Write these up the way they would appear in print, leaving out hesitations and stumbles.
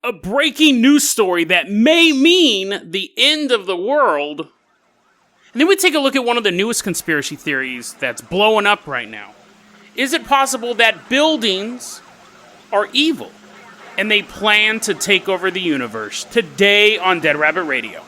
a breaking news story that may mean the end of the world. And then we take a look at one of the newest conspiracy theories that's blowing up right now. Is it possible that buildings are evil and they plan to take over the universe? Today on Dead Rabbit Radio.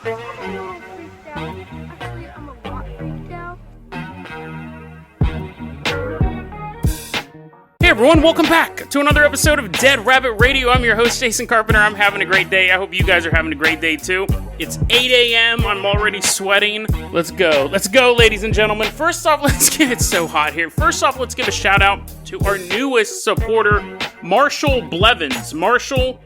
Hey everyone, welcome back to another episode of Dead Rabbit Radio. I'm your host, Jason Carpenter. I'm having a great day. I hope you guys are having a great day too. It's 8 a.m. I'm already sweating. Let's go. Let's go, ladies and gentlemen. First off, it's so hot here. First off, let's give a shout out to our newest supporter, Marshall Blevins. Marshall,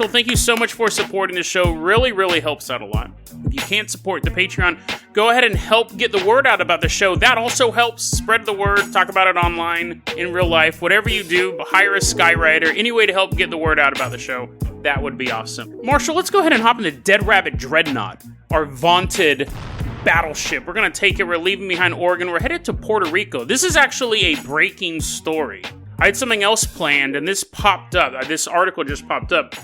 thank you so much for supporting the show. Really helps out a lot. If you can't support the Patreon, go ahead and help get the word out about the show. That also helps spread the word, talk about it online, in real life, whatever you do, hire a skywriter, any way to help get the word out about the show. That would be awesome. Marshall, let's go ahead and hop into Dead Rabbit Dreadnought, our vaunted battleship. We're going to take it. We're leaving behind Oregon. We're headed to Puerto Rico. This is actually a breaking story. I had something else planned, and this popped up. This article just popped up.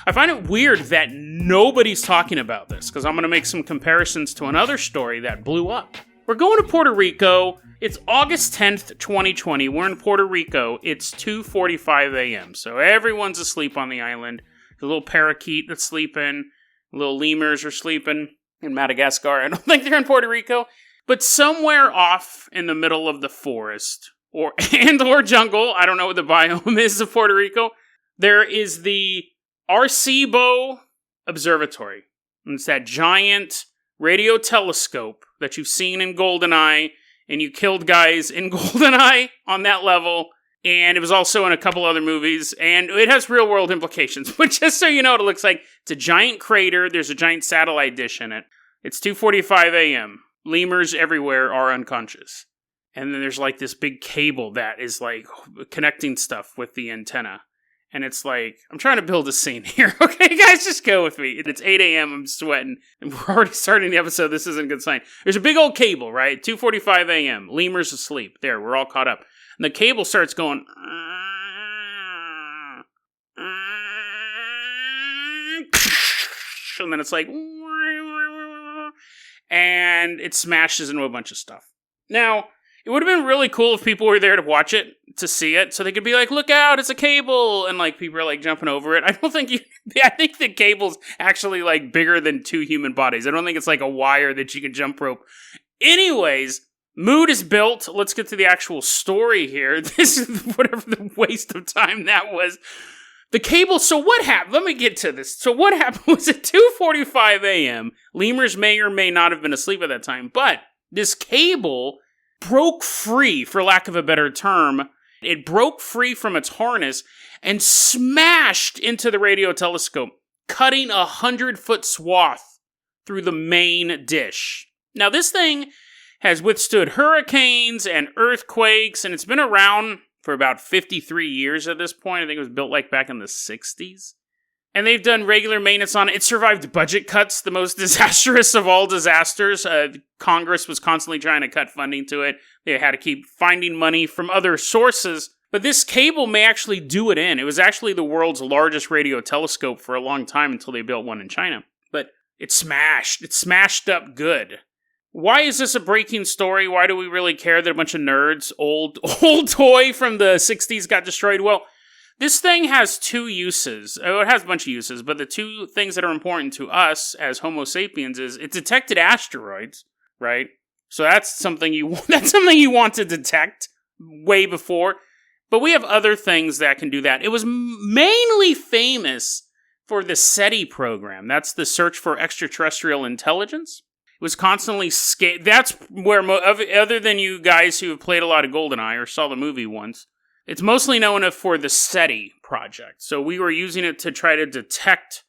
I find it weird that nobody's talking about this, because I'm going to make some comparisons to another story that blew up. We're going to Puerto Rico. It's August 10th, 2020. We're in Puerto Rico. It's 2:45 a.m., so everyone's asleep on the island. The little parakeet that's sleeping, little lemurs are sleeping in Madagascar. I don't think they're in Puerto Rico, but somewhere off in the middle of the forest, or jungle, I don't know what the biome is of Puerto Rico, there is the Arecibo Observatory. And it's that giant radio telescope that you've seen in GoldenEye, and you killed guys in GoldenEye on that level, and it was also in a couple other movies, and it has real-world implications. But just so you know what it looks like, it's a giant crater, there's a giant satellite dish in it. It's 2:45 a.m. Lemurs everywhere are unconscious. And then there's like this big cable that is like connecting stuff with the antenna. And it's like, I'm trying to build a scene here, okay, guys? Just go with me. It's 8 a.m., I'm sweating, and we're already starting the episode. This isn't a good sign. There's a big old cable, right? 2:45 a.m., lemurs asleep. There, we're all caught up. And the cable starts going, and then it's like, and it smashes into a bunch of stuff. Now, it would have been really cool if people were there to watch it, to see it, so they could be like, look out, it's a cable, and like people are like jumping over it. I think the cable's actually like bigger than two human bodies. I don't think it's like a wire that you can jump rope. Anyways, mood is built. Let's get to the actual story here. This is whatever the waste of time that was. The cable, so what happened? Let me get to this. So what happened was at 2:45 a.m., lemurs may or may not have been asleep at that time, but this cable broke free, for lack of a better term. It broke free from its harness and smashed into the radio telescope, cutting a 100-foot swath through the main dish. Now, this thing has withstood hurricanes and earthquakes, and it's been around for about 53 years at this point. I think it was built like back in the 60s. And they've done regular maintenance on it. It survived budget cuts, the most disastrous of all disasters. Congress was constantly trying to cut funding to it. They had to keep finding money from other sources. But this cable may actually do it in. It was actually the world's largest radio telescope for a long time until they built one in China. But it smashed. It smashed up good. Why is this a breaking story? Why do we really care that a bunch of nerds, old toy from the 60s got destroyed? Well, this thing has two uses. Oh, it has a bunch of uses, but the two things that are important to us as Homo sapiens is it detected asteroids, right? So that's something you want to detect way before. But we have other things that can do that. It was mainly famous for the SETI program. That's the Search for Extraterrestrial Intelligence. It was constantly that's where, other than you guys who have played a lot of GoldenEye or saw the movie once, it's mostly known for the SETI project. So we were using it to try to detect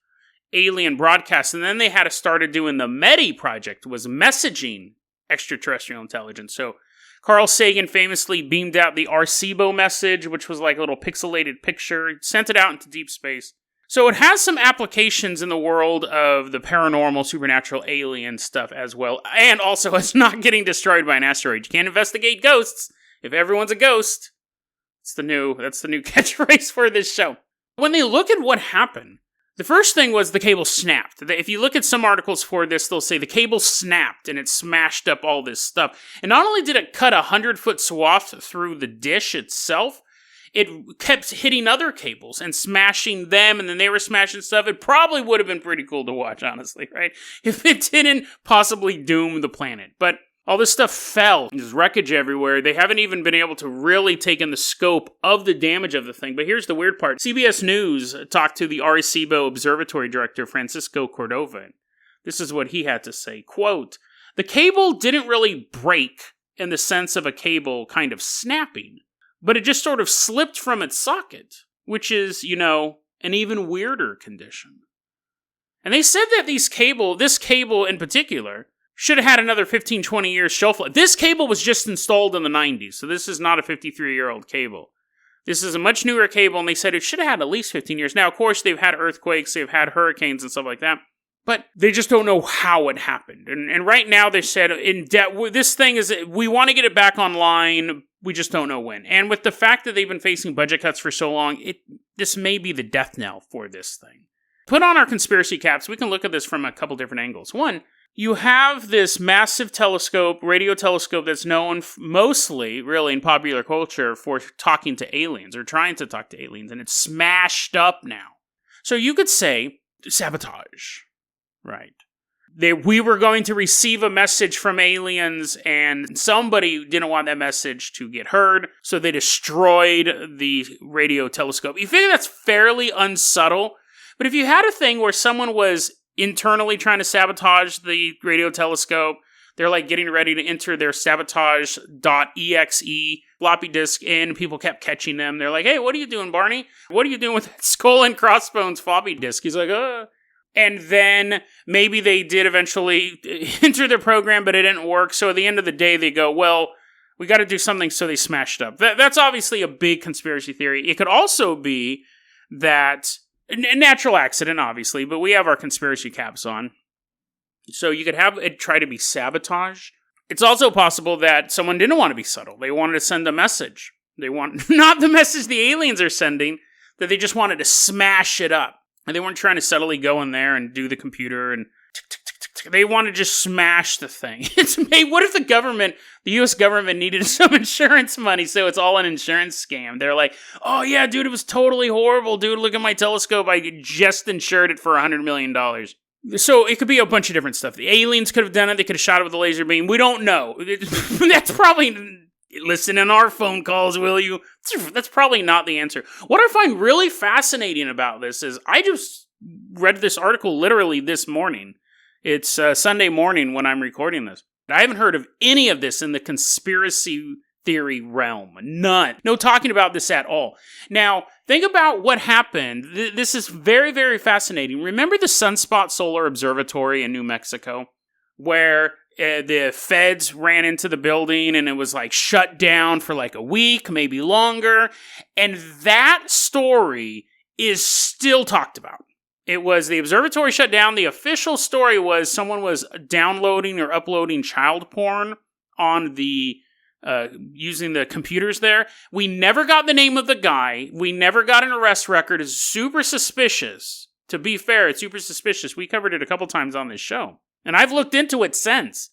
alien broadcasts. And then they had started doing the METI project, was messaging extraterrestrial intelligence. So Carl Sagan famously beamed out the Arecibo message, which was like a little pixelated picture, sent it out into deep space. So it has some applications in the world of the paranormal, supernatural, alien stuff as well. And also it's not getting destroyed by an asteroid. You can't investigate ghosts if everyone's a ghost. That's the new catchphrase for this show. When they look at what happened, The first thing was the cable snapped. If you look at some articles for this, they'll say the cable snapped and it smashed up all this stuff. And not only did it cut a 100-foot swath through the dish itself, it kept hitting other cables and smashing them, and then they were smashing stuff. It probably would have been pretty cool to watch, honestly, right? If it didn't possibly doom the planet. But all this stuff fell. There's wreckage everywhere. They haven't even been able to really take in the scope of the damage of the thing. But here's the weird part. CBS News talked to the Arecibo Observatory director, Francisco Cordova. This is what he had to say. Quote, "The cable didn't really break in the sense of a cable kind of snapping, but it just sort of slipped from its socket, which is, an even weirder condition." And they said that this cable in particular, should have had another 15, 20 years shelf life. This cable was just installed in the 90s, so this is not a 53-year-old cable. This is a much newer cable, and they said it should have had at least 15 years. Now, of course, they've had earthquakes, they've had hurricanes and stuff like that, but they just don't know how it happened. And right now, they said, this thing is, we want to get it back online, we just don't know when. And with the fact that they've been facing budget cuts for so long, this may be the death knell for this thing. Put on our conspiracy caps, we can look at this from a couple different angles. One, you have this massive telescope, radio telescope, that's known mostly, really, in popular culture for talking to aliens, or trying to talk to aliens, and it's smashed up now. So you could say, sabotage, right? We were going to receive a message from aliens, and somebody didn't want that message to get heard, so they destroyed the radio telescope. You figure that's fairly unsubtle, but if you had a thing where someone was internally trying to sabotage the radio telescope, they're like getting ready to enter their sabotage.exe floppy disk in, people kept catching them. They're like, "Hey, what are you doing, Barney? What are you doing with that Skull and Crossbones floppy disk?" He's like, And then maybe they did eventually enter their program, but it didn't work. So at the end of the day, they go, well, we got to do something, so they smashed up. That's obviously a big conspiracy theory. It could also be that a natural accident, obviously, but we have our conspiracy caps on. So you could have it try to be sabotage. It's also possible that someone didn't want to be subtle. They wanted to send a message. They want, not the message the aliens are sending, that they just wanted to smash it up. And they weren't trying to subtly go in there and do the computer and they want to just smash the thing. What if the U.S. government needed some insurance money, so it's all an insurance scam? They're like, "Oh yeah, dude, it was totally horrible, dude. Look at my telescope. I just insured it for $100 million. So it could be a bunch of different stuff. The aliens could have done it. They could have shot it with a laser beam. We don't know. That's probably... Listen in our phone calls, will you? That's probably not the answer. What I find really fascinating about this is I just read this article literally this morning. It's Sunday morning when I'm recording this. I haven't heard of any of this in the conspiracy theory realm. None. No talking about this at all. Now, think about what happened. This is very, very fascinating. Remember the Sunspot Solar Observatory in New Mexico, where the feds ran into the building and it was like shut down for like a week, maybe longer. And that story is still talked about. It was the observatory shut down. The official story was someone was downloading or uploading child porn on the using the computers there. We never got the name of the guy. We never got an arrest record. It's super suspicious. To be fair, it's super suspicious. We covered it a couple times on this show. And I've looked into it since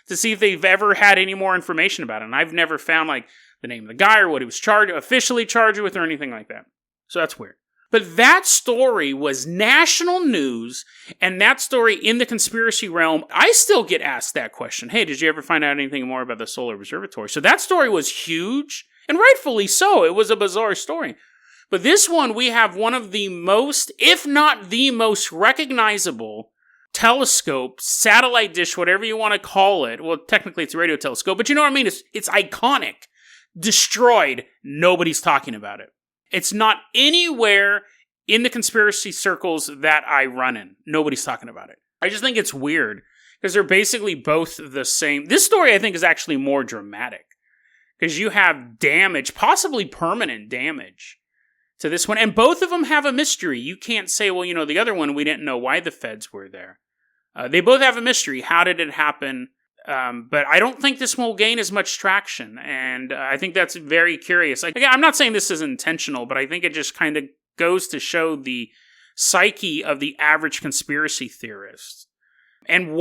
to see if they've ever had any more information about it. And I've never found like the name of the guy or what he was officially charged with or anything like that. So that's weird. But that story was national news, and that story in the conspiracy realm, I still get asked that question. Hey, did you ever find out anything more about the Solar Observatory? So that story was huge, and rightfully so. It was a bizarre story. But this one, we have one of the most, if not the most recognizable telescope, satellite dish, whatever you want to call it. Well, technically it's a radio telescope, but you know what I mean? It's iconic. Destroyed. Nobody's talking about it. It's not anywhere in the conspiracy circles that I run in. Nobody's talking about it. I just think it's weird because they're basically both the same. This story, I think, is actually more dramatic because you have damage, possibly permanent damage to this one. And both of them have a mystery. You can't say, well, the other one, we didn't know why the feds were there. They both have a mystery. How did it happen? But I don't think this will gain as much traction, and I think that's very curious. Again, I'm not saying this is intentional, but I think it just kind of goes to show the psyche of the average conspiracy theorist. And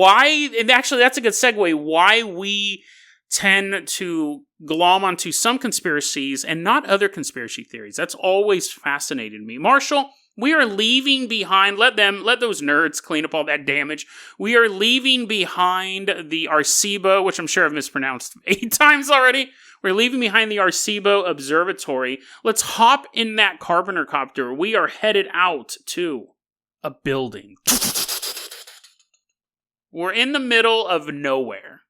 actually that's a good segue, why we tend to glom onto some conspiracies and not other conspiracy theories. That's always fascinated me. Marshall, we are leaving behind, let those nerds clean up all that damage. We are leaving behind the Arecibo, which I'm sure I've mispronounced 8 times already. We're leaving behind the Arecibo Observatory. Let's hop in that Carpenter copter. We are headed out to a building. We're in the middle of nowhere,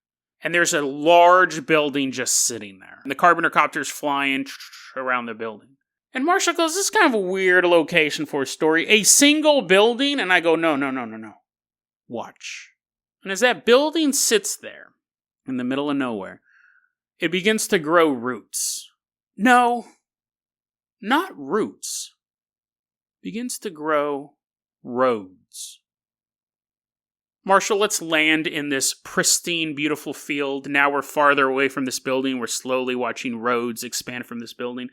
and there's a large building just sitting there. And the Carpenter copter's flying around the building. And Marshall goes, this is kind of a weird location for a story. A single building? And I go, no. Watch. And as that building sits there in the middle of nowhere, it begins to grow roots. No, not roots. It begins to grow roads. Marshall, let's land in this pristine, beautiful field. Now we're farther away from this building. We're slowly watching roads expand from this building.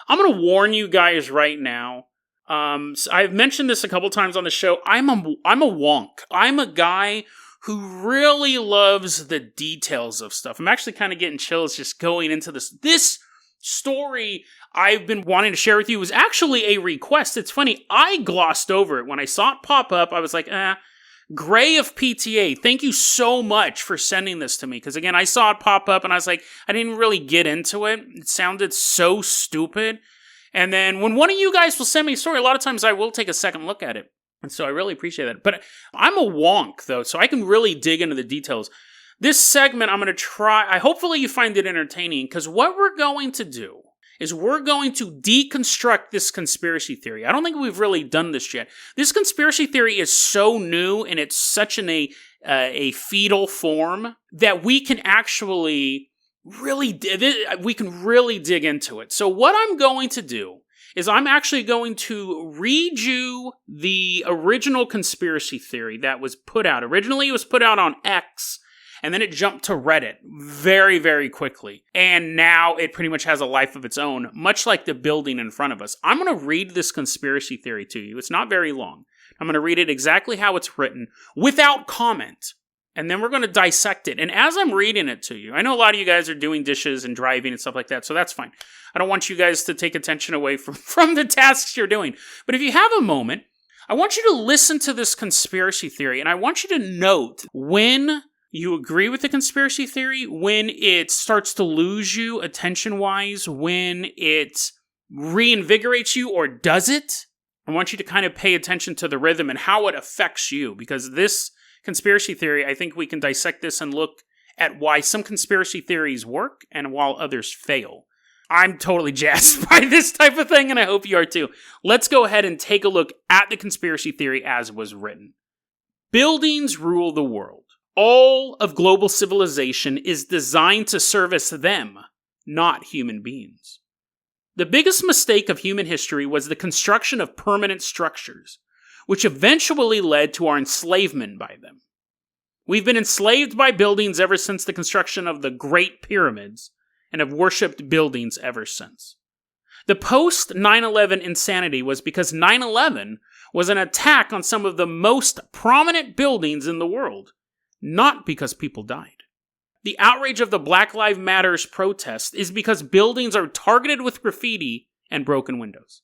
I'm going to warn you guys right now. I've mentioned this a couple times on the show. I'm a wonk. I'm a guy who really loves the details of stuff. I'm actually kind of getting chills just going into this. This story I've been wanting to share with you was actually a request. It's funny. I glossed over it. When I saw it pop up, I was like, Gray of PTA, thank you so much for sending this to me. Because again, I saw it pop up and I was like, I didn't really get into it. It sounded so stupid. And then when one of you guys will send me a story, a lot of times I will take a second look at it. And so I really appreciate that. But I'm a wonk, though, so I can really dig into the details. This segment, I'm going to try. Hopefully you find it entertaining, because what we're going to do is we're going to deconstruct this conspiracy theory. I don't think we've really done this yet. This conspiracy theory is so new, and it's such a fetal form that we can actually really dig into it. So what I'm going to do is I'm actually going to read you the original conspiracy theory that was put out. Originally, it was put out on X, and then it jumped to Reddit very, very quickly. And now it pretty much has a life of its own, much like the building in front of us. I'm going to read this conspiracy theory to you. It's not very long. I'm going to read it exactly how it's written, without comment. And then we're going to dissect it. And as I'm reading it to you, I know a lot of you guys are doing dishes and driving and stuff like that, so that's fine. I don't want you guys to take attention away from the tasks you're doing. But if you have a moment, I want you to listen to this conspiracy theory, and I want you to note when you agree with the conspiracy theory, when it starts to lose you attention-wise, when it reinvigorates you or does it. I want you to kind of pay attention to the rhythm and how it affects you, because this conspiracy theory, I think we can dissect this and look at why some conspiracy theories work and while others fail. I'm totally jazzed by this type of thing, and I hope you are too. Let's go ahead and take a look at the conspiracy theory as was written. Buildings rule the world. All of global civilization is designed to service them, not human beings. The biggest mistake of human history was the construction of permanent structures, which eventually led to our enslavement by them. We've been enslaved by buildings ever since the construction of the Great Pyramids, and have worshipped buildings ever since. The post-9/11 insanity was because 9/11 was an attack on some of the most prominent buildings in the world, not because people died. The outrage of the Black Lives Matter protest is because buildings are targeted with graffiti and broken windows.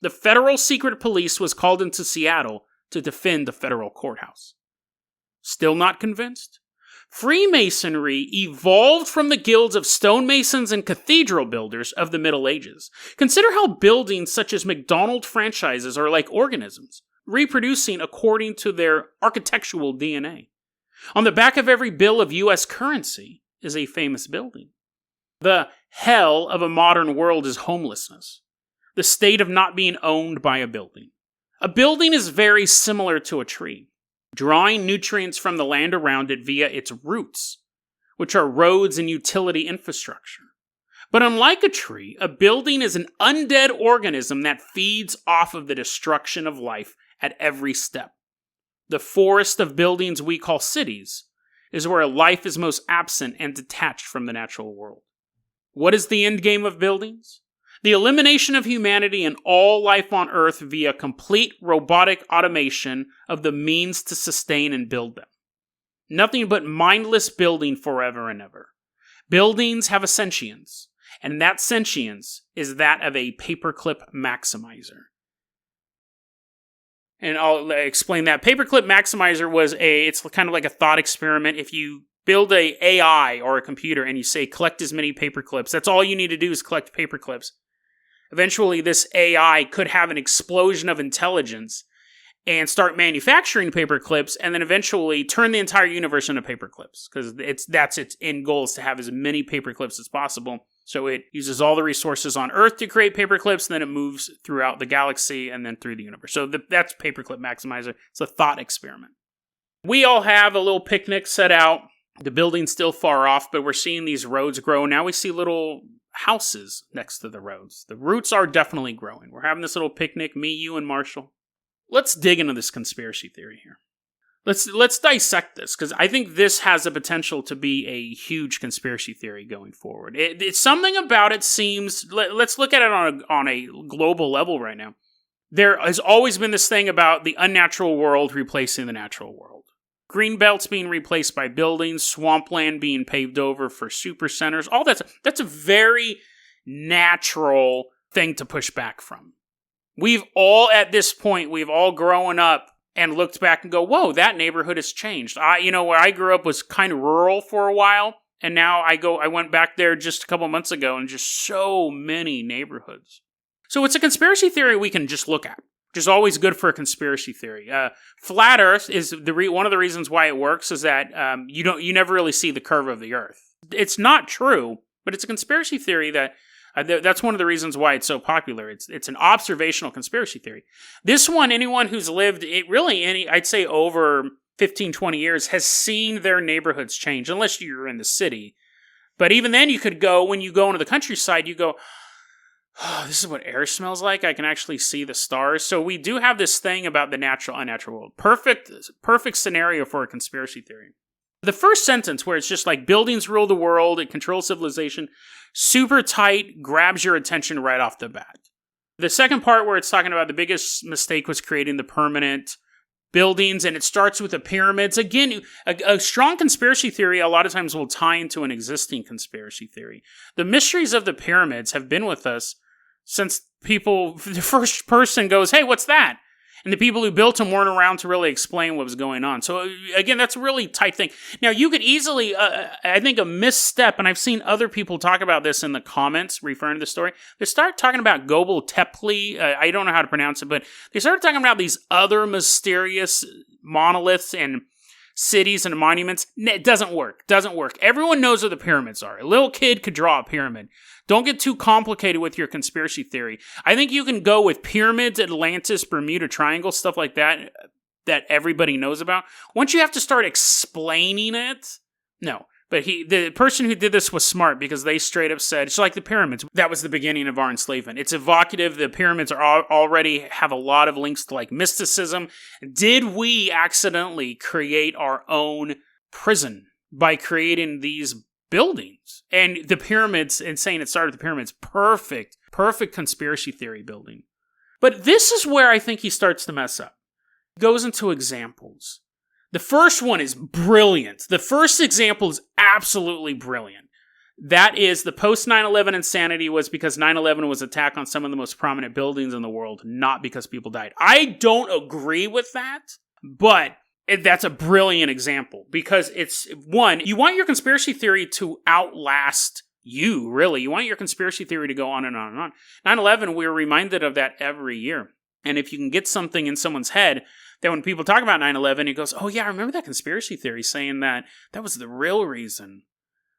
The federal secret police was called into Seattle to defend the federal courthouse. Still not convinced? Freemasonry evolved from the guilds of stonemasons and cathedral builders of the Middle Ages. Consider how buildings such as McDonald's franchises are like organisms, reproducing according to their architectural DNA. On the back of every bill of U.S. currency is a famous building. The hell of a modern world is homelessness, the state of not being owned by a building. A building is very similar to a tree, drawing nutrients from the land around it via its roots, which are roads and utility infrastructure. But unlike a tree, a building is an undead organism that feeds off of the destruction of life at every step. The forest of buildings we call cities is where life is most absent and detached from the natural world. What is the end game of buildings? The elimination of humanity and all life on Earth via complete robotic automation of the means to sustain and build them. Nothing but mindless building forever and ever. Buildings have a sentience, and that sentience is that of a paperclip maximizer. And I'll explain that. Paperclip maximizer it's kind of like a thought experiment. If you build a AI or a computer and you say collect as many paperclips, that's all you need to do is collect paperclips. Eventually, this AI could have an explosion of intelligence and start manufacturing paperclips, and then eventually turn the entire universe into paperclips, because that's its end goal, is to have as many paperclips as possible. So it uses all the resources on Earth to create paperclips, and then it moves throughout the galaxy and then through the universe. So that's Paperclip Maximizer. It's a thought experiment. We all have a little picnic set out. The building's still far off, but we're seeing these roads grow. Now we see little houses next to the roads. The roots are definitely growing. We're having this little picnic, me, you, and Marshall. Let's dig into this conspiracy theory here. Let's dissect this, because I think this has the potential to be a huge conspiracy theory going forward. It's something about it seems... Let's look at it on a global level right now. There has always been this thing about the unnatural world replacing the natural world. Green belts being replaced by buildings, swampland being paved over for super centers. All that's a very natural thing to push back from. We've all grown up and looked back and go, whoa, that neighborhood has changed. Where I grew up was kind of rural for a while, and now I went back there just a couple months ago, and just so many neighborhoods. So it's a conspiracy theory we can just look at, which is always good for a conspiracy theory. Flat Earth is one of the reasons why it works is that you never really see the curve of the Earth. It's not true, but it's a conspiracy theory that's one of the reasons why it's so popular. It's an observational conspiracy theory. This one, anyone who's lived I'd say over 15, 20 years has seen their neighborhoods change, unless you're in the city. But even then, when you go into the countryside, you go, oh, this is what air smells like. I can actually see the stars. So we do have this thing about the natural, unnatural world. Perfect scenario for a conspiracy theory. The first sentence, where it's just like buildings rule the world, it controls civilization, super tight, grabs your attention right off the bat. The second part, where it's talking about the biggest mistake was creating the permanent buildings, and it starts with the pyramids. Again, a strong conspiracy theory a lot of times will tie into an existing conspiracy theory. The mysteries of the pyramids have been with us since the first person goes, hey, what's that? And the people who built them weren't around to really explain what was going on. So, again, that's a really tight thing. Now, you could easily, I think a misstep, and I've seen other people talk about this in the comments referring to the story, they start talking about Göbel Tepe. I don't know how to pronounce it, but they started talking about these other mysterious monoliths and cities and monuments. It doesn't work. Everyone knows what the pyramids are. A little kid could draw a pyramid. Don't get too complicated with your conspiracy theory. I think you can go with pyramids, Atlantis, Bermuda Triangle, stuff like that everybody knows about. Once you have to start explaining it, no. But the person who did this was smart, because they straight up said, it's like the pyramids. That was the beginning of our enslavement. It's evocative. The pyramids already have a lot of links to like mysticism. Did we accidentally create our own prison by creating these buildings? And the pyramids, and saying it started with the pyramids, perfect conspiracy theory building. But this is where I think he starts to mess up. He goes into examples. The first one is brilliant. The first example is absolutely brilliant. That is, the post 9/11 insanity was because 9/11 was an attack on some of the most prominent buildings in the world, not because people died. I don't agree with that, but that's a brilliant example, because it's, one, you want your conspiracy theory to outlast you, really. You want your conspiracy theory to go on and on and on. 9/11, we're reminded of that every year. And if you can get something in someone's head that when people talk about 9/11, it goes, oh yeah, I remember that conspiracy theory saying that was the real reason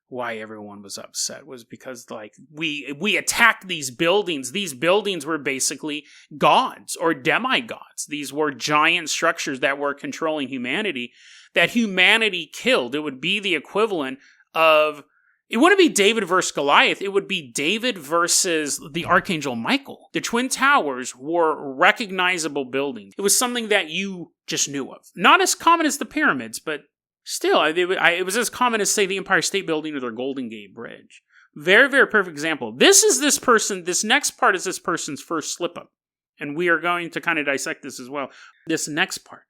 why everyone was upset, was because like we attacked these buildings. These buildings were basically gods or demigods. These were giant structures that were controlling humanity, that humanity killed. It would be the equivalent of, it wouldn't be David versus Goliath. It would be David versus the Archangel Michael. The Twin Towers were recognizable buildings. It was something that you just knew of. Not as common as the pyramids, but still, it was as common as, say, the Empire State Building or the Golden Gate Bridge. Very, very perfect example. This next part is this person's first slip-up. And we are going to kind of dissect this as well. This next part.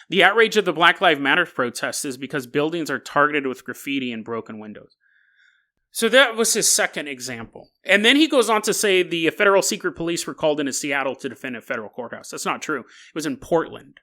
The outrage of the Black Lives Matter protest is because buildings are targeted with graffiti and broken windows. So that was his second example. And then he goes on to say the federal secret police were called into Seattle to defend a federal courthouse. That's not true. It was in Portland.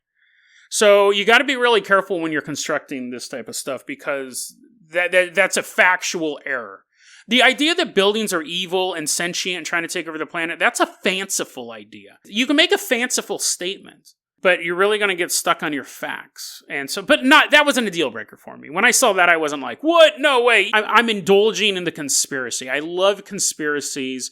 So you got to be really careful when you're constructing this type of stuff because that's a factual error. The idea that buildings are evil and sentient and trying to take over the planet, that's a fanciful idea. You can make a fanciful statement, but you're really going to get stuck on your facts. And so, that wasn't a deal breaker for me. When I saw that, I wasn't like, what? No way. I'm indulging in the conspiracy. I love conspiracies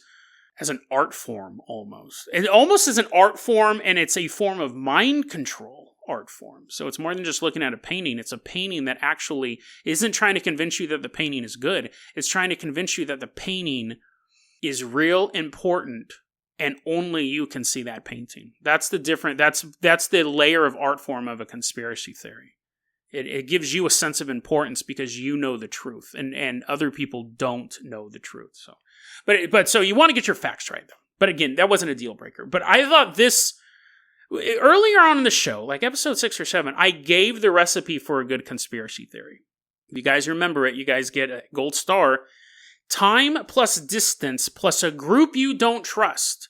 as an art form almost. It almost is an art form, and it's a form of mind control art form. So it's more than just looking at a painting. It's a painting that actually isn't trying to convince you that the painting is good. It's trying to convince you that the painting is real important and only you can see that painting. That's the different. That's the layer of art form of a conspiracy theory. It gives you a sense of importance because you know the truth and other people don't know the truth. So, but so you want to get your facts right though. But again, that wasn't a deal breaker. But I thought this earlier on in the show, like episode 6 or 7, I gave the recipe for a good conspiracy theory. If you guys remember it, you guys get a gold star. Time plus distance plus a group you don't trust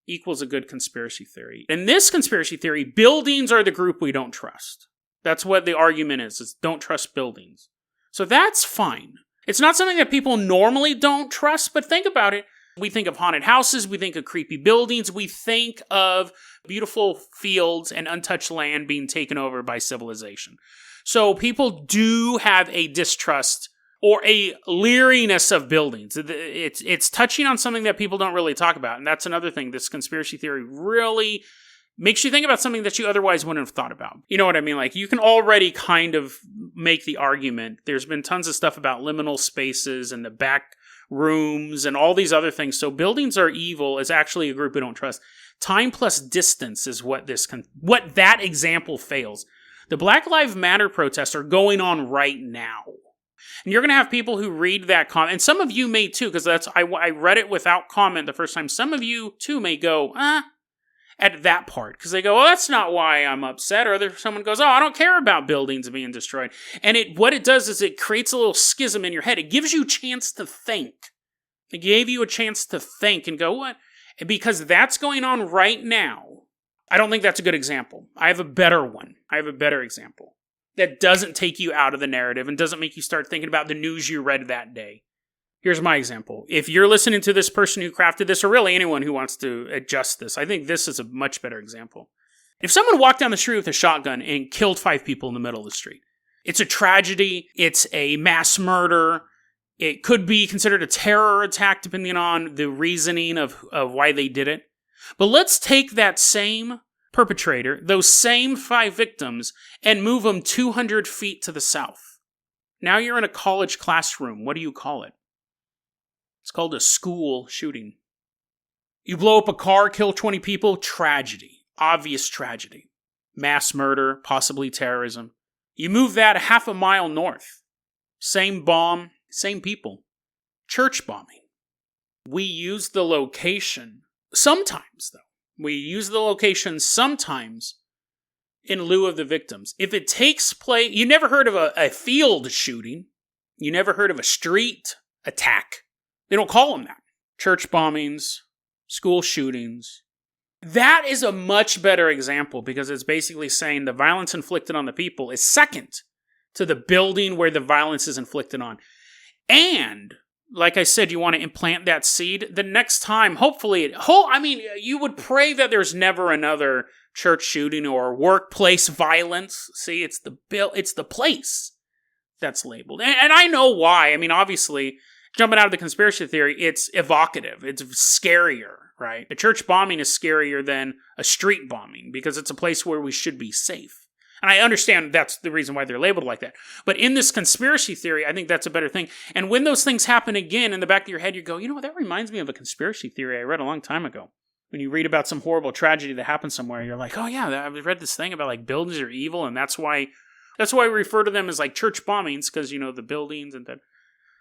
equals a good conspiracy theory. In this conspiracy theory, buildings are the group we don't trust. That's what the argument is don't trust buildings. So that's fine. It's not something that people normally don't trust, but think about it. We think of haunted houses, we think of creepy buildings, we think of beautiful fields and untouched land being taken over by civilization. So people do have a distrust or a leeriness of buildings. It's touching on something that people don't really talk about, and that's another thing. This conspiracy theory really makes you think about something that you otherwise wouldn't have thought about. You know what I mean? Like, you can already kind of make the argument. There's been tons of stuff about liminal spaces and the back rooms and all these other things. So buildings are evil is actually a group we don't trust. Time plus distance is what that example fails. The Black Lives Matter protests are going on right now. And you're going to have people who read that comment, and some of you may too, because I read it without comment the first time. Some of you too may go, at that part, because they go, well, that's not why I'm upset. Or someone goes, oh, I don't care about buildings being destroyed. And what it does is it creates a little schism in your head. It gives you a chance to think. It gave you a chance to think and go, what? And because that's going on right now, I don't think that's a good example. I have a better one. I have a better example that doesn't take you out of the narrative and doesn't make you start thinking about the news you read that day. Here's my example. If you're listening to this person who crafted this, or really anyone who wants to adjust this, I think this is a much better example. If someone walked down the street with a shotgun and killed 5 people in the middle of the street, it's a tragedy, it's a mass murder, it could be considered a terror attack depending on the reasoning of why they did it. But let's take that same perpetrator, those same 5 victims, and move them 200 feet to the south. Now you're in a college classroom. What do you call it? It's called a school shooting. You blow up a car, kill 20 people, tragedy. Obvious tragedy. Mass murder, possibly terrorism. You move that a half a mile north. Same bomb, same people. Church bombing. We use the location, sometimes though. We use the location sometimes in lieu of the victims. If it takes place, you never heard of a field shooting. You never heard of a street attack. They don't call them that. Church bombings, school shootings. That is a much better example because it's basically saying the violence inflicted on the people is second to the building where the violence is inflicted on. And, like I said, you want to implant that seed. The next time, hopefully, you would pray that there's never another church shooting or workplace violence. See, it's the place that's labeled. And I know why. I mean, obviously, jumping out of the conspiracy theory, it's evocative. It's scarier, right? A church bombing is scarier than a street bombing because it's a place where we should be safe. And I understand that's the reason why they're labeled like that. But in this conspiracy theory, I think that's a better thing. And when those things happen again, in the back of your head, you go, you know what, that reminds me of a conspiracy theory I read a long time ago. When you read about some horrible tragedy that happened somewhere, you're like, oh yeah, I read this thing about like buildings are evil, and that's why we refer to them as like church bombings, because, you know, the buildings and that.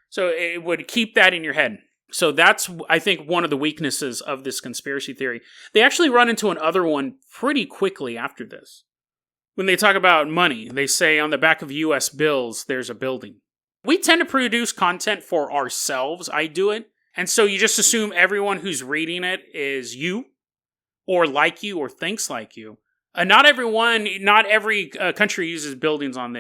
So it would keep that in your head. So that's, I think, one of the weaknesses of this conspiracy theory. They actually run into another one pretty quickly after this. When they talk about money, they say on the back of U.S. bills, there's a building. We tend to produce content for ourselves. I do it. And so you just assume everyone who's reading it is you, or like you, or thinks like you. Not every country uses buildings on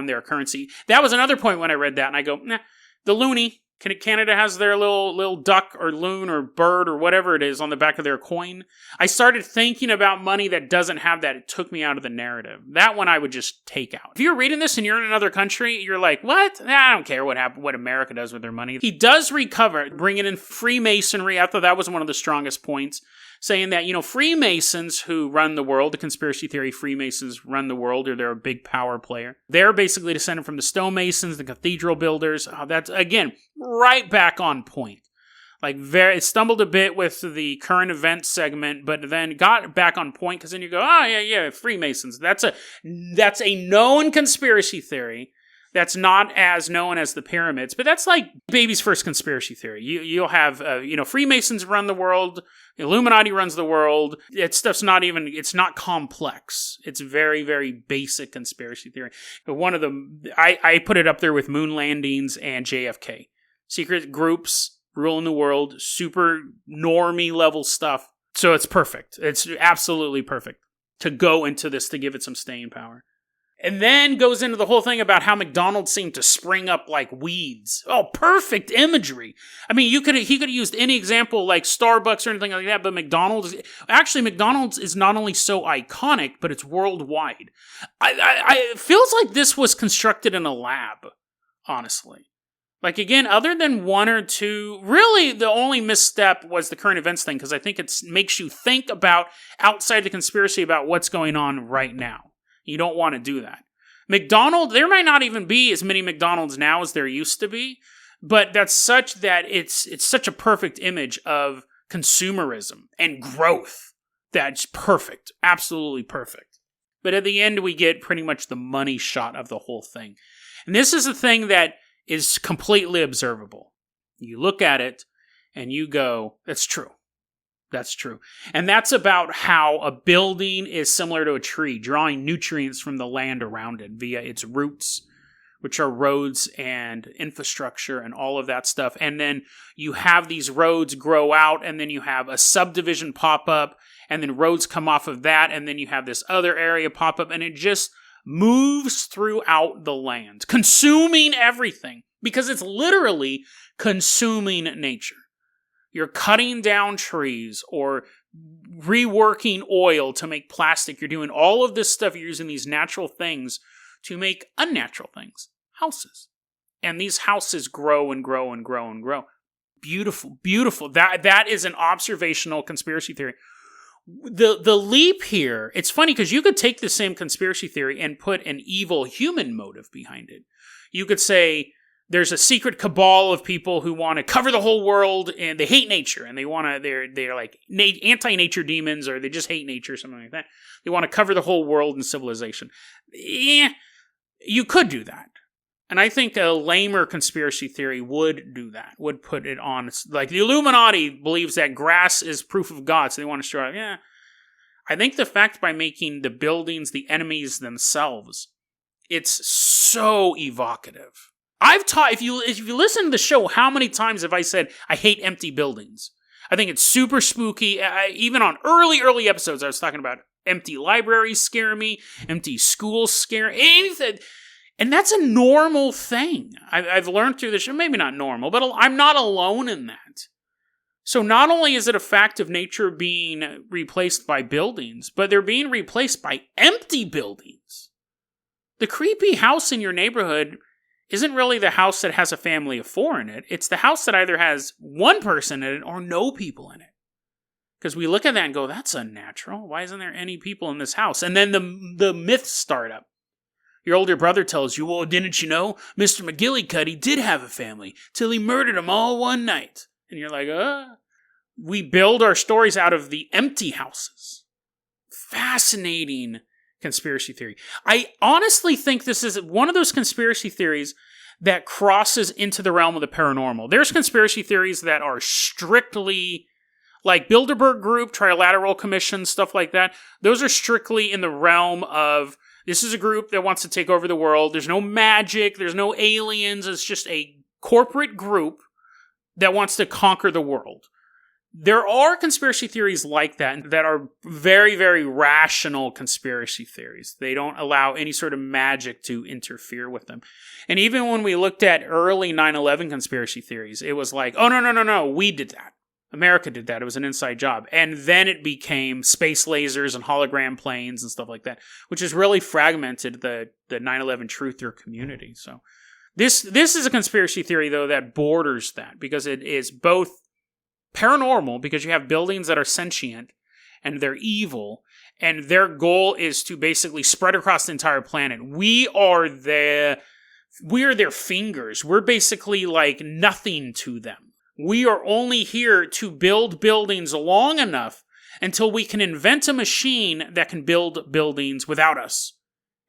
their currency. That was another point when I read that, and I go, nah, the loonie. Canada has their little duck or loon or bird or whatever it is on the back of their coin. I started thinking about money that doesn't have that. It took me out of the narrative. That one I would just take out. If you're reading this and you're in another country, you're like, what? I don't care what America does with their money. He does recover, bringing in Freemasonry. I thought that was one of the strongest points, saying that, Freemasons who run the world, the conspiracy theory Freemasons run the world, or they're a big power player. They're basically descended from the stonemasons, the cathedral builders. That's, again, right back on point. It stumbled a bit with the current event segment, but then got back on point, because then you go, Freemasons. That's a known conspiracy theory. That's not as known as the pyramids, but that's like baby's first conspiracy theory. You'll have, Freemasons run the world, Illuminati runs the world. It's not complex. It's very, very basic conspiracy theory. But one of them, I put it up there with moon landings and JFK. Secret groups ruling the world, super normie level stuff. So it's perfect. It's absolutely perfect to go into this, to give it some staying power. And then goes into the whole thing about how McDonald's seemed to spring up like weeds. Oh, perfect imagery. I mean, he could have used any example like Starbucks or anything like that, but McDonald's is not only so iconic, but it's worldwide. It feels like this was constructed in a lab, honestly. Like, again, other than one or two, really the only misstep was the current events thing, because I think it makes you think about outside the conspiracy about what's going on right now. You don't want to do that. McDonald's, there might not even be as many McDonald's now as there used to be, but that's such that it's such a perfect image of consumerism and growth. That's perfect. Absolutely perfect. But at the end, we get pretty much the money shot of the whole thing. And this is a thing that is completely observable. You look at it and you go, that's true. That's true. And that's about how a building is similar to a tree, drawing nutrients from the land around it via its roots, which are roads and infrastructure and all of that stuff. And then you have these roads grow out, and then you have a subdivision pop up, and then roads come off of that, and then you have this other area pop up, and it just moves throughout the land, consuming everything, because it's literally consuming nature. You're cutting down trees or reworking oil to make plastic. You're doing all of this stuff. You're using these natural things to make unnatural things, houses. And these houses grow and grow and grow and grow. Beautiful, beautiful. That is an observational conspiracy theory. The leap here, it's funny because you could take the same conspiracy theory and put an evil human motive behind it. You could say, there's a secret cabal of people who want to cover the whole world, and they hate nature, and they're like anti-nature demons, or they just hate nature, something like that. They want to cover the whole world and civilization. Yeah, you could do that. And I think a lamer conspiracy theory would do that, would put it on. Like the Illuminati believes that grass is proof of God, so they want to show, yeah. I think the fact by making the buildings the enemies themselves, it's so evocative. I've taught, if you listen to the show, how many times have I said, I hate empty buildings? I think it's super spooky. Even on early episodes, I was talking about empty libraries scare me, empty schools scare anything. And that's a normal thing. I've learned through the show, maybe not normal, but I'm not alone in that. So not only is it a fact of nature being replaced by buildings, but they're being replaced by empty buildings. The creepy house in your neighborhood isn't really the house that has a family of 4 in it. It's the house that either has one person in it or no people in it. Because we look at that and go, that's unnatural. Why isn't there any people in this house? And then the myths start up. Your older brother tells you, well, didn't you know Mr. McGillicuddy did have a family till he murdered them all one night? And you're like, We build our stories out of the empty houses. Fascinating conspiracy theory. I honestly think this is one of those conspiracy theories that crosses into the realm of the paranormal. There's conspiracy theories that are strictly like Bilderberg Group, Trilateral Commission, stuff like that. Those are strictly in the realm of, this is a group that wants to take over the world. There's no magic. There's no aliens. It's just a corporate group that wants to conquer the world. There are conspiracy theories like that are very, very rational conspiracy theories. They don't allow any sort of magic to interfere with them. And even when we looked at early 9/11 conspiracy theories, it was like, oh, no, we did that. America did that. It was an inside job. And then it became space lasers and hologram planes and stuff like that, which has really fragmented the 9/11 truther community. So this is a conspiracy theory, though, that borders that, because it is both paranormal, because you have buildings that are sentient and they're evil, and their goal is to basically spread across the entire planet. We are their fingers. We're basically like nothing to them. We are only here to build buildings long enough until we can invent a machine that can build buildings without us.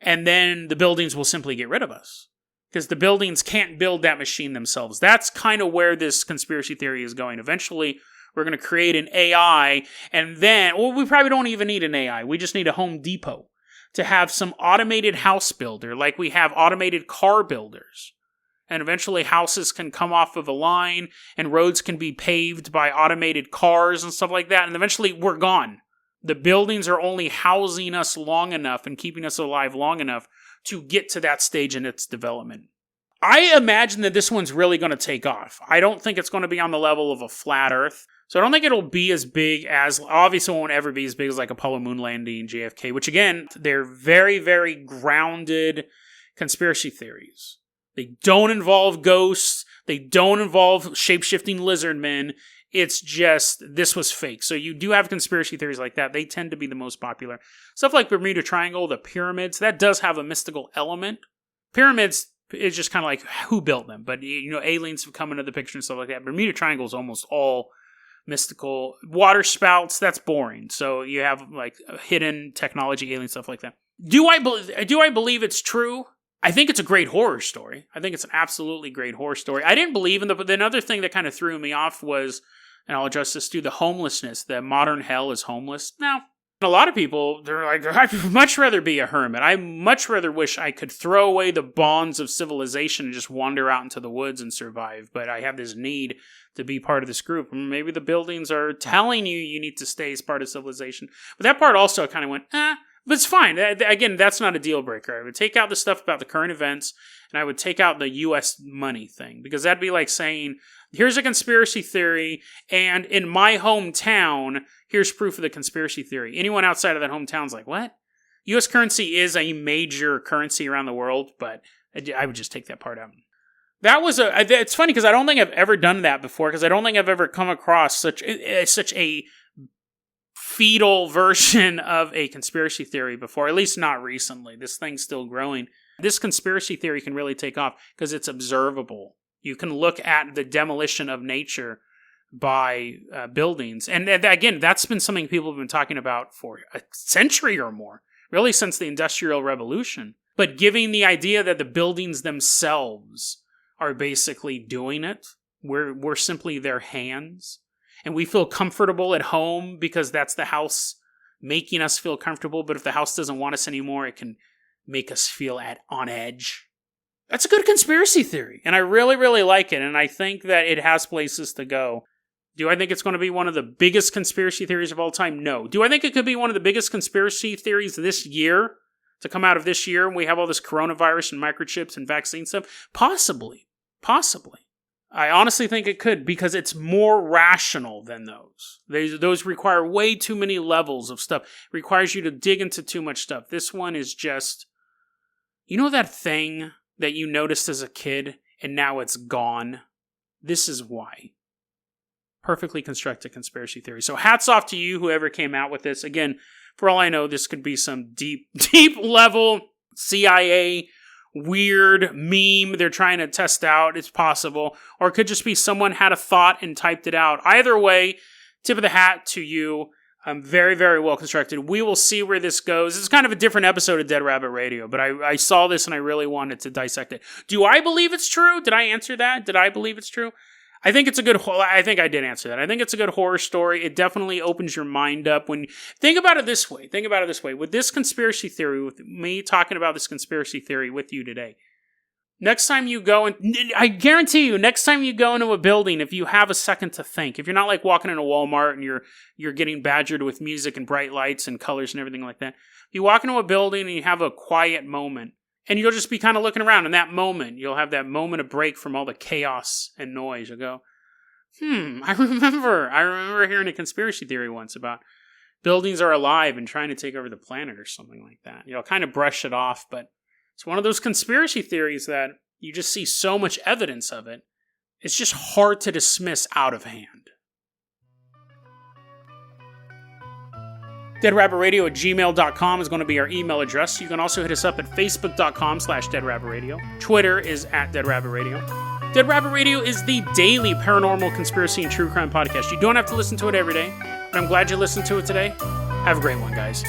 And then the buildings will simply get rid of us, because the buildings can't build that machine themselves. That's kind of where this conspiracy theory is going. Eventually, we're going to create an AI, and then, well, we probably don't even need an AI. We just need a Home Depot to have some automated house builder, like we have automated car builders. And eventually houses can come off of a line, and roads can be paved by automated cars and stuff like that, and eventually we're gone. The buildings are only housing us long enough and keeping us alive long enough to get to that stage in its development. I imagine that this one's really going to take off. I don't think it's going to be on the level of a flat Earth. So I don't think it'll be as big as, obviously it won't ever be as big as like Apollo moon landing, JFK, which again, they're very, very grounded conspiracy theories. They don't involve ghosts. They don't involve shape-shifting lizard men. It's just, this was fake. So you do have conspiracy theories like that. They tend to be the most popular. Stuff like Bermuda Triangle, the pyramids, that does have a mystical element. Pyramids is just kind of like who built them. But, aliens have come into the picture and stuff like that. Bermuda Triangle is almost all mystical. Water spouts, that's boring. So you have like hidden technology, alien stuff like that. Do I believe it's true? I think it's a great horror story. I think it's an absolutely great horror story. I didn't believe in but another thing that kind of threw me off was, and I'll address this too, the homelessness. The modern hell is homeless. Now, a lot of people, they're like, I'd much rather be a hermit. I much rather wish I could throw away the bonds of civilization and just wander out into the woods and survive. But I have this need to be part of this group. Maybe the buildings are telling you need to stay as part of civilization. But that part also kind of went, but it's fine. Again, that's not a deal breaker. I would take out the stuff about the current events, and I would take out the U.S. money thing. Because that'd be like saying, here's a conspiracy theory, and in my hometown, here's proof of the conspiracy theory. Anyone outside of that hometown's like, what? U.S. currency is a major currency around the world, but I would just take that part out. It's funny because I don't think I've ever done that before, because I don't think I've ever come across such a fetal version of a conspiracy theory before, at least not recently. This thing's still growing. This conspiracy theory can really take off because it's observable. You can look at the demolition of nature by buildings. And again, that's been something people have been talking about for a century or more, really since the Industrial Revolution. But giving the idea that the buildings themselves are basically doing it, we're simply their hands. And we feel comfortable at home because that's the house making us feel comfortable. But if the house doesn't want us anymore, it can make us feel on edge. That's a good conspiracy theory. And I really, really like it. And I think that it has places to go. Do I think it's going to be one of the biggest conspiracy theories of all time? No. Do I think it could be one of the biggest conspiracy theories this year, to come out of this year when we have all this coronavirus and microchips and vaccine stuff? Possibly. I honestly think it could, because it's more rational than those. Those require way too many levels of stuff. It requires you to dig into too much stuff. This one is just, that thing that you noticed as a kid and now it's gone? This is why. Perfectly constructed conspiracy theory. So hats off to you, whoever came out with this. Again, for all I know, this could be some deep level CIA weird meme they're trying to test out. It's possible. Or it could just be someone had a thought and typed it out. Either way, tip of the hat to you. Very, very well constructed. We will see where this goes. It's kind of a different episode of Dead Rabbit Radio, but I saw this and I really wanted to dissect it. Do I believe it's true? Did I answer that? Did I believe it's true? I think it's a good. I think I did answer that. I think it's a good horror story. It definitely opens your mind up when think about it this way. Think about it this way. With this conspiracy theory, with me talking about this conspiracy theory with you today, next time you go, and I guarantee you, next time you go into a building, if you have a second to think, if you're not like walking into Walmart and you're getting badgered with music and bright lights and colors and everything like that, you walk into a building and you have a quiet moment. And you'll just be kind of looking around. In that moment, you'll have that moment of break from all the chaos and noise. You'll go, I remember hearing a conspiracy theory once about buildings are alive and trying to take over the planet or something like that. You'll kind of brush it off, but it's one of those conspiracy theories that you just see so much evidence of it. It's just hard to dismiss out of hand. DeadRabbitRadio@gmail.com is going to be our email address. You can also hit us up at Facebook.com/DeadRabbitRadio. Twitter is @DeadRabbitRadio. Dead Rabbit Radio is the daily paranormal conspiracy and true crime podcast. You don't have to listen to it every day, but I'm glad you listened to it today. Have a great one, guys.